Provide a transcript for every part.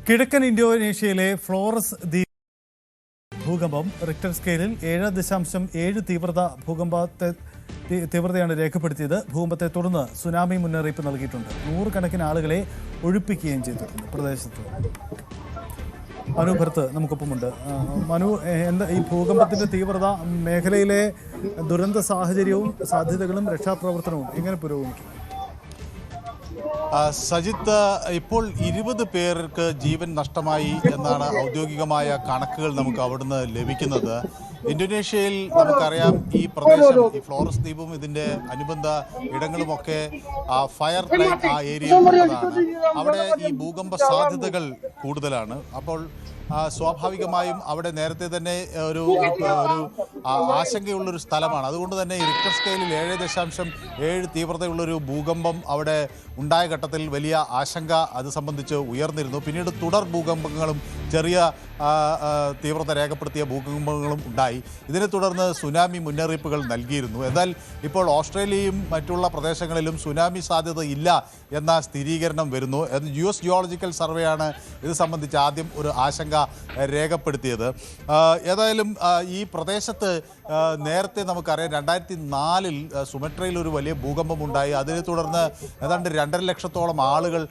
കിഴക്കൻ ഇന്തോനേഷ്യയിലെ ഫ്ലോറസ് ദ്വീപ് ഭൂകമ്പം റിക്ടർ സ്കെയിലിൽ 7.7 തീവ്രതയാണ് രേഖപ്പെടുത്തിയത്. ഭൂകമ്പത്തെ തുടർന്ന് സുനാമി മുന്നറിയിപ്പ് നൽകിയിട്ടുണ്ട്. 100 കണക്കിന് ആളുകളെ ഒഴിപ്പിക്കുകയും ചെയ്തിട്ടുണ്ട് പ്രദേശത്ത്. മനു ഭർത്ത് നമുക്കൊപ്പമുണ്ട്. മനു, എന്താ ഈ ഭൂകമ്പത്തിന്റെ തീവ്രത, മേഖലയിലെ ദുരന്ത സാഹചര്യവും സാധ്യതകളും രക്ഷാപ്രവർത്തനവും എങ്ങനെ പുരോഗമിക്കും? സജിത്ത്, ഇപ്പോൾ 20 പേർക്ക് ജീവൻ നഷ്ടമായി എന്നാണ് ഔദ്യോഗികമായ കണക്കുകൾ നമുക്ക് അവിടുന്ന് ലഭിക്കുന്നത്. ഇന്തോനേഷ്യയിൽ നമുക്കറിയാം, ഈ പ്രദേശം, ഈ ഫ്ലോറസ് ദ്വീപും ഇതിൻ്റെ അനുബന്ധ ഇടങ്ങളുമൊക്കെ ഫയർ ലൈൻ ഏരിയയിലുള്ളതാണ്. അവിടെ ഈ ഭൂകമ്പ സാധ്യതകൾ കൂടുതലാണ്. അപ്പോൾ സ്വാഭാവികമായും അവിടെ നേരത്തെ തന്നെ ഒരു ആശങ്കയുള്ളൊരു സ്ഥലമാണ്. അതുകൊണ്ട് തന്നെ റിക്ടർ സ്കെയിലിൽ 7.7 തീവ്രതയുള്ളൊരു ഭൂകമ്പം അവിടെ ഉണ്ടായ ഘട്ടത്തിൽ വലിയ ആശങ്ക അത് സംബന്ധിച്ച് ഉയർന്നിരുന്നു. പിന്നീട് തുടർ ഭൂകമ്പങ്ങളും ചെറിയ തീവ്രത രേഖപ്പെടുത്തിയ ഭൂകമ്പങ്ങളും ഉണ്ടായി. ഇതിനെ തുടർന്ന് സുനാമി മുന്നറിയിപ്പുകൾ നൽകിയിരുന്നു. എന്നാൽ ഇപ്പോൾ ഓസ്ട്രേലിയയും മറ്റുള്ള പ്രദേശങ്ങളിലും സുനാമി സാധ്യത ഇല്ല എന്ന സ്ഥിരീകരണം വരുന്നു. US ജിയോളജിക്കൽ സർവേയാണ് ഇത് സംബന്ധിച്ച് ആദ്യം ഒരു ആശങ്ക രേഖപ്പെടുത്തിയത്. ഏതായാലും ഈ പ്രദേശത്ത് നേരത്തെ നമുക്കറിയാം, 2004 സുമട്രയിൽ ഒരു വലിയ ഭൂകമ്പമുണ്ടായി. അതിനെ തുടർന്ന് ഏതാണ്ട് 2.5 ലക്ഷത്തോളം ആളുകൾ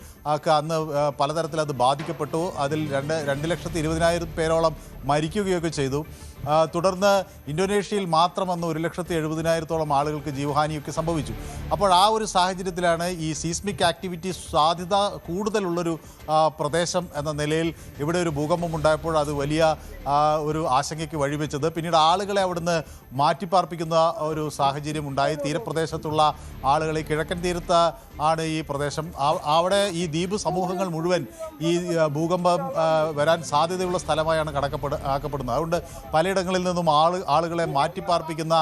അന്ന് പലതരത്തിൽ അത് ബാധിക്കപ്പെട്ടു. അതിൽ 2,20,000 പേരോളം മരിക്കുകയൊക്കെ ചെയ്തു. തുടർന്ന് ഇന്തോനേഷ്യയിൽ മാത്രം അന്ന് 1,70,000 ആളുകൾക്ക് ജീവഹാനിയൊക്കെ സംഭവിച്ചു. അപ്പോൾ ആ ഒരു സാഹചര്യത്തിലാണ് ഈ സീസ്മിക് ആക്ടിവിറ്റി സാധ്യത കൂടുതലുള്ളൊരു പ്രദേശം എന്ന നിലയിൽ ഇവിടെ ഒരു ഭൂകമ്പം ഉണ്ടായപ്പോൾ അത് വലിയ ഒരു ആശങ്കയ്ക്ക് വഴിവെച്ചത്. പിന്നീട് ആളുകളെ അവിടുന്ന് മാറ്റിപ്പാർപ്പിക്കുന്ന ഒരു സാഹചര്യം ഉണ്ടായി. തീരപ്രദേശത്തുള്ള ആളുകളെ, കിഴക്കൻ തീരത്ത് ആണ് ഈ പ്രദേശം, അവിടെ ഈ ദ്വീപ് സമൂഹങ്ങൾ മുഴുവൻ ഈ ഭൂകമ്പം വരാൻ സാധ്യതയുള്ള സ്ഥലമായാണ് ആക്കപ്പെടുന്നത്. അതുകൊണ്ട് പലയിടങ്ങളിൽ നിന്നും ആളുകളെ മാറ്റിപ്പാർപ്പിക്കുന്ന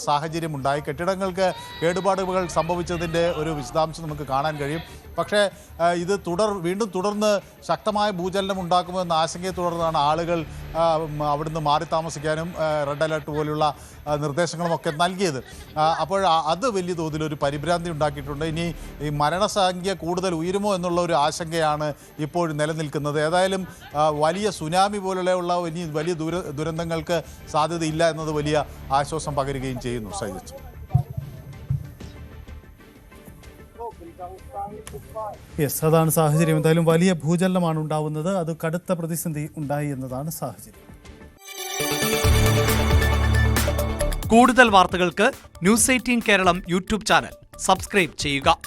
സാഹചര്യം ഉണ്ടായി. കെട്ടിടങ്ങൾക്ക് കേടുപാടുകൾ സംഭവിച്ചതിൻ്റെ ഒരു വിശദാംശം നമുക്ക് കാണാൻ കഴിയും. പക്ഷേ ഇത് വീണ്ടും തുടർന്ന് ശക്തമായ ഭൂചലനം ഉണ്ടാക്കുമെന്ന ആശങ്കയെ തുടർന്നാണ് ആളുകൾ അവിടുന്ന് മാറി താമസിക്കാനും റെഡ് അലർട്ട് പോലുള്ള നിർദ്ദേശങ്ങളുമൊക്കെ നൽകിയത്. അപ്പോൾ അത് വലിയ തോതിലൊരു പരിഭ്രാന്തി ഉണ്ടാക്കിയിട്ടുണ്ട്. ഇനി ഈ മരണസംഖ്യ കൂടുതൽ ഉയരുമോ എന്നുള്ള ഒരു ആശങ്കയാണ് ഇപ്പോൾ നിലനിൽക്കുന്നത്. ഏതായാലും വലിയ സുനാമി പോലുള്ള വലിയ ദുരന്തങ്ങൾക്ക് സാധ്യതയില്ല എന്നത് വലിയ ആശ്വാസം പകരുകയും ചെയ്യുന്നു. സൈജത്ത്, അതാണ് സാഹചര്യം. എന്തായാലും വലിയ ഭൂചലനമാണ് ഉണ്ടാവുന്നത്. അത് കടുത്ത പ്രതിസന്ധി ഉണ്ടായി എന്നതാണ് സാഹചര്യം. കൂടുതൽ വാർത്തകൾക്ക് News 18 Keralam YouTube channel subscribe ചെയ്യുക.